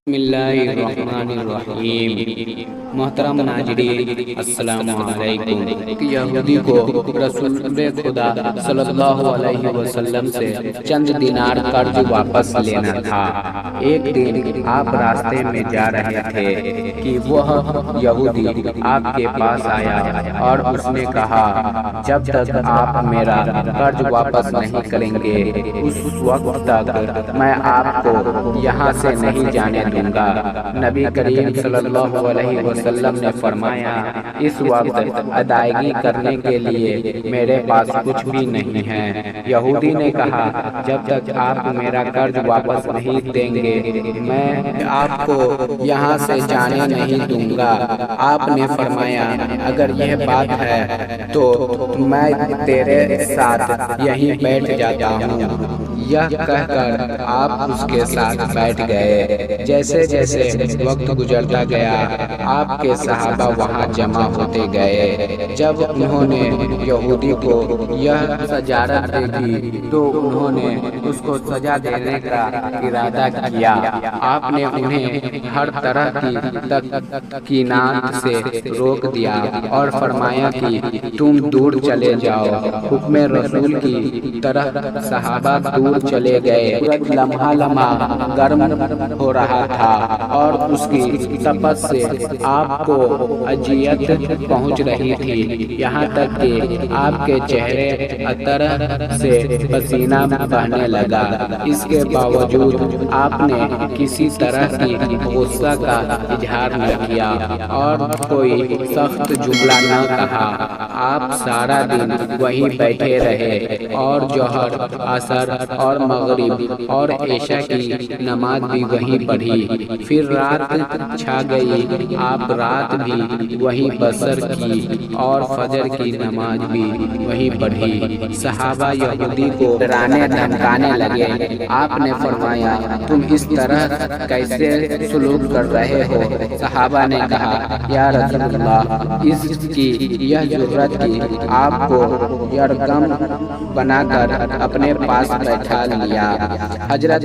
بسم اللہ الرحمن الرحیم۔ محترم ناظرین السلام علیکم۔ یہودی کو رسول خدا صلی اللہ علیہ وسلم سے چند دینار قرض واپس لینا تھا۔ ایک دن آپ راستے میں جا رہے تھے کہ وہ یہودی آپ کے پاس آیا اور اس نے کہا، جب تک آپ میرا قرض واپس نہیں کریں گے اس وقت تک میں آپ کو یہاں سے نہیں جانے دوں گا۔ نبی کریم صلی اللہ علیہ وسلم نے فرمایا، اس وقت ادائیگی کرنے کے لیے میرے پاس کچھ بھی نہیں ہے۔ یہودی نے کہا، جب تک آپ میرا قرض واپس نہیں دیں گے میں آپ کو یہاں سے جانے نہیں دوں گا۔ آپ نے فرمایا، اگر یہ بات ہے تو میں تیرے ساتھ یہیں بیٹھ جاتا ہوں۔ یہ کہہ کر آپ اس کے ساتھ بیٹھ گئے۔ جیسے جیسے وقت گزرتا گیا آپ کے صحابہ وہاں جمع ہوتے گئے۔ جب انہوں نے یہودی کو یہ سجارت دیکھی تو انہوں نے اس کو سزا دینے کا ارادہ کیا۔ آپ نے انہیں ہر طرح کی تکنات سے روک دیا اور فرمایا کہ تم دور چلے جاؤ۔ حکم رسول کی طرح صحابہ دور چلے گئے۔ سورج لمحہ لمحہ گرم ہو رہا تھا اور اس کی تپش سے آپ کو اذیت پہنچ رہی تھی، یہاں تک کہ آپ کے چہرے عطر سے پسینہ بہنے لگا۔ اس کے باوجود آپ نے کسی طرح کی غصہ کا اظہار نہ کیا اور کوئی سخت جملہ نہ کہا۔ آپ سارا دن وہیں بیٹھے رہے اور ظہر، عصر اور مغرب اور عشاء کی نماز بھی وہیں پڑھی۔ پھر رات چھا گئی، آپ رات بھی وہیں بسر کی اور فجر کی نماز بھی وہیں پڑھی۔ صحابہ یہودی کو ڈرانے دھمکانے لگے۔ آپ نے فرمایا، تم اس طرح کیسے سلوک کر رہے ہو؟ صحابہ نے کہا، یا رسول اللہ، اس کی یہ ضرورت کی آپ کو یرغم بنا کر اپنے پاس بیٹھا لیا۔ حضرت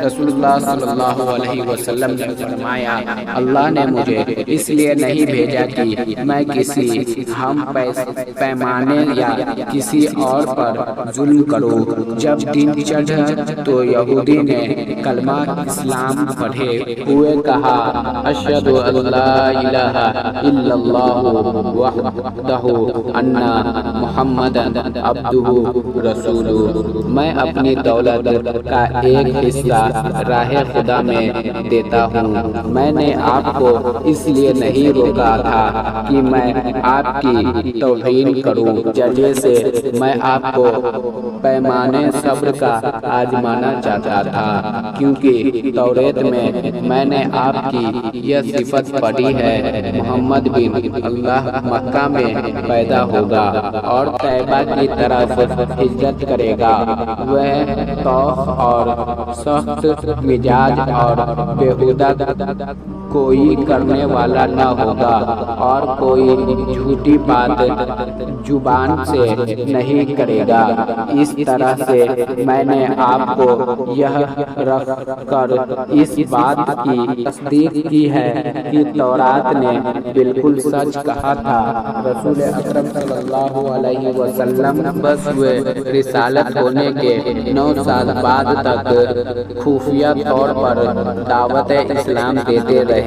رسول اللہ صلی اللہ علیہ وسلم نے فرمایا، اللہ نے مجھے اس لیے نہیں بھیجا کہ میں کسی ہم پیمانے یا کسی اور پر ظلم کروں۔ جب دن چڑھا تو یہودی نے کلمہ اسلام پڑھے ہوئے کہا، اشہد ان لا الہ الا اللہ وحدہ ان محمدا عبدہ رسولہ۔ میں اپنی دولت کا ایک حصہ راہ خدا میں دیتا ہوں۔ میں نے آپ کو اس لیے نہیں روکا تھا کہ میں آپ کی توہین کروں، ذریعے سے میں آپ کو پیمانے صبر کا آزمانا چاہتا تھا، کیونکہ توریت میں نے آپ کی یہ صفت پڑھی ہے، محمد بن اللہ مکہ میں پیدا ہوگا اور طیبہ کی طرف ہجرت کرے گا۔ وہ طوف اور سخت مزاج اور بیہودہ کوئی کرنے والا نہ ہوگا اور کوئی جھوٹی بات زبان سے نہیں کرے گا۔ اس طرح سے میں نے آپ کو یہ رکھ کر اس بات کی تصدیق کی ہے کہ تورات نے بالکل سچ کہا تھا۔ رسول اکرم صلی اللہ علیہ وسلم بس ہوئے رسالت ہونے کے 9 سال بعد تک خفیہ طور پر دعوت اسلام دیتے رہے۔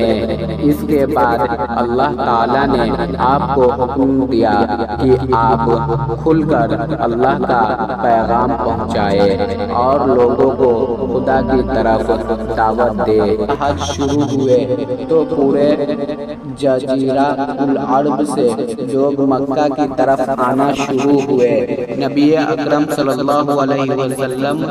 اس کے بعد اللہ تعالیٰ نے آپ کو حکم دیا کہ آپ کھل کر اللہ کا پیغام پہنچائے اور لوگوں کو خدا کی طرف دعوت دے۔ حج شروع ہوئے تو پورے جزیرہ العرب سے لوگ مکہ کی طرف آنا شروع ہوئے۔ نبی اکرم صلی اللہ علیہ وسلم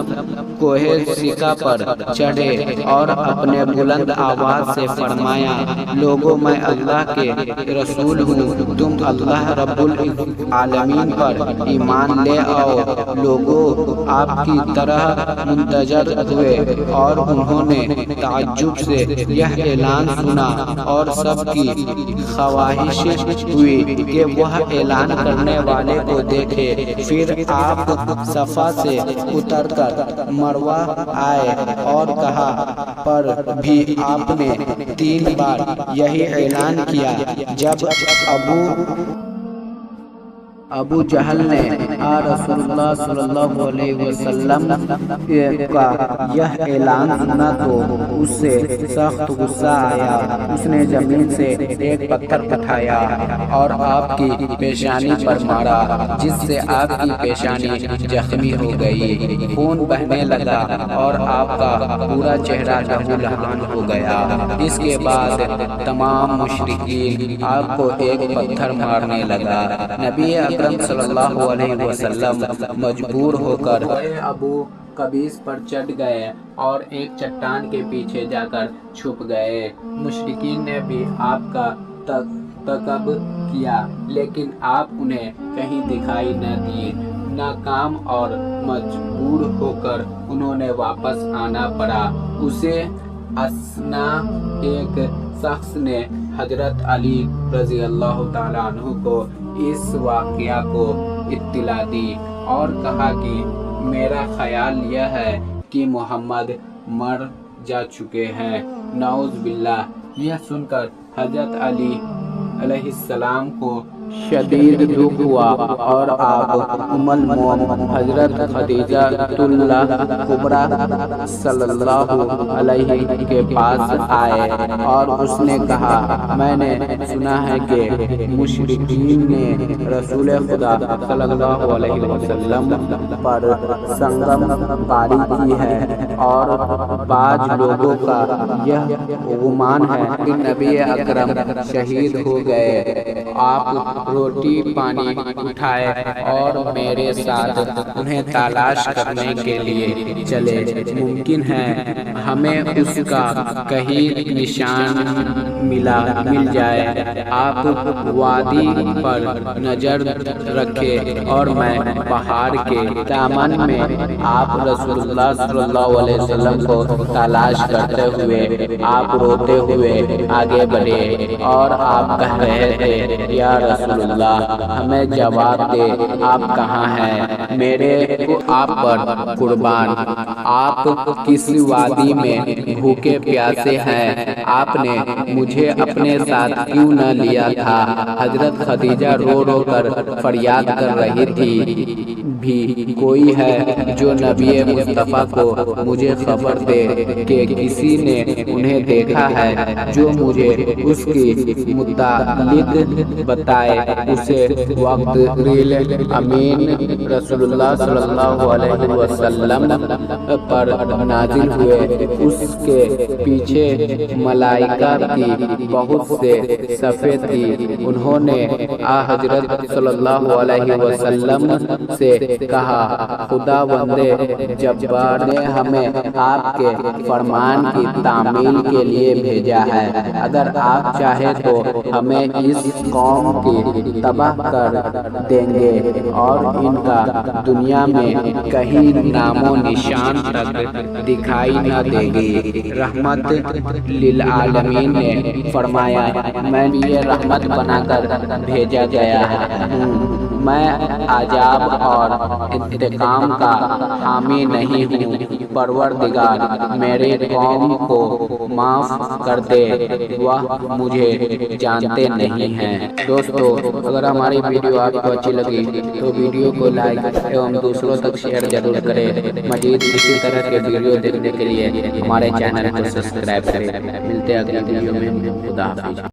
کوہ سیقہ پر چڑھے اور اپنے بلند آواز سے فرمایا، فرمایا لوگوں میں اللہ کے رسول ہوں، تم اللہ رب العالمین پر ایمان لے آؤ۔ لوگوں آپ کی طرح منتظر ہوئے اور انہوں نے تعجب سے یہ اعلان سنا اور سب کی خواہش ہوئی کہ وہ اعلان کرنے والے کو دیکھے۔ پھر آپ صفا سے اتر کر مروہ آئے اور کہا پر بھی آپ نے 3 بار یہی اعلان کیا۔ جب ابو جہل نے رسول اللہ صلی اللہ علیہ وسلم کا یہ اعلان سنا تو اس سے سخت غصہ آیا۔ اس نے زمین سے ایک پتھر اٹھایا اور آپ کی پیشانی پر مارا، جس سے آپ کی پیشانی زخمی ہو گئی، خون بہنے لگا اور آپ کا پورا چہرہ لہولہان ہو گیا۔ اس کے بعد تمام مشرکین آپ کو ایک پتھر مارنے لگا۔ نبی اکرم صلی اللہ علیہ وسلم مجبور ہو کر ابو قبیس پر چڑھ گئے اور ایک چٹان کے پیچھے جا کر چھپ گئے۔ مشرکین نے بھی آپ کا تعقب کیا، لیکن آپ انہیں کہیں دکھائی نہ دیے۔ ناکام اور مجبور ہو کر انہوں نے واپس آنا پڑا۔ اسے اسنا ایک شخص نے حضرت علی رضی اللہ تعالیٰ عنہ کو اس واقعہ کو اطلاع دی اور کہا کہ میرا خیال یہ ہے کہ محمد مر جا چکے ہیں، نعوذ باللہ۔ یہ سن کر حضرت علی علیہ السلام کو شدید دکھ ہوا اور آپ ام المؤمنین حضرت خدیجہ کبریٰ صلی اللہ علیہ کے پاس آئے اور اس نے کہا میں نے سنا ہے کہ مشرکین نے رسول خدا صلی اللہ علیہ وسلم پر سنگم کاری کی ہے اور بعض لوگوں کا یہ گمان ہے کہ نبی اکرم شہید ہو گئے۔ آپ روٹی پانی اٹھائے اور میرے ساتھ انہیں تلاش کرنے کے لیے چلے، ممکن ہے ہمیں اس کا کہیں نشان مل جائے۔ آپ وادی پر نظر رکھے اور میں پہاڑ کے دامن میں آپ رسول اللہ صلی اللہ علیہ وسلم کو تلاش کرتے ہوئے آپ روتے ہوئے آگے بڑھے اور آپ کہہ رہے تھے یا رسول اللہ ہمیں جواب دے، آپ کہاں ہیں؟ میرے آپ پر قربان، آپ کس وادی میں بھوکے پیاسے ہیں؟ آپ نے مجھے اپنے ساتھ کیوں نہ لیا تھا؟ حضرت خدیجہ رو رو کر فریاد کر رہی تھی بھی کوئی ہے جو نبی مصطفیٰ کو مجھے خبر دے کہ کسی نے انہیں دیکھا ہے، جو مجھے اس کی متعلق بتائے۔ اسے وقت ریل امین رسول اللہ صلی اللہ علیہ وسلم پر نازل ہوئے، اس کے پیچھے ملائکہ کی بہت سے صفیں تھی۔ انہوں نے حضرت صلی اللہ علیہ وسلم سے کہا خدا بندے جبار نے ہمیں آپ کے فرمان کی تعمیل کے لیے بھیجا ہے، اگر آپ چاہیں تو ہمیں اس قوم کی تباہ کر دیں گے اور ان کا دنیا میں کہیں نام و نشان تک دکھائی نہ دے گی۔ رحمت للعالمین نے فرمایا میں یہ رحمت بنا کر بھیجا گیا ہوں، میں عذاب اور انتقام کا حامی نہیں ہوں۔ پروردگار میرے قوم کو معاف کر دے، وہ مجھے جانتے نہیں ہیں۔ دوستو اگر ہماری ویڈیو آپ کو اچھی لگی تو ویڈیو کو لائک ایوم دوسروں تک شیئر ضرور کریں۔ مزید اسی طرح کے ویڈیو دیکھنے کے لیے ہمارے چینل کو سبسکرائب کریں۔ ملتے ہیں اگلی ویڈیو میں، خدا حافظ۔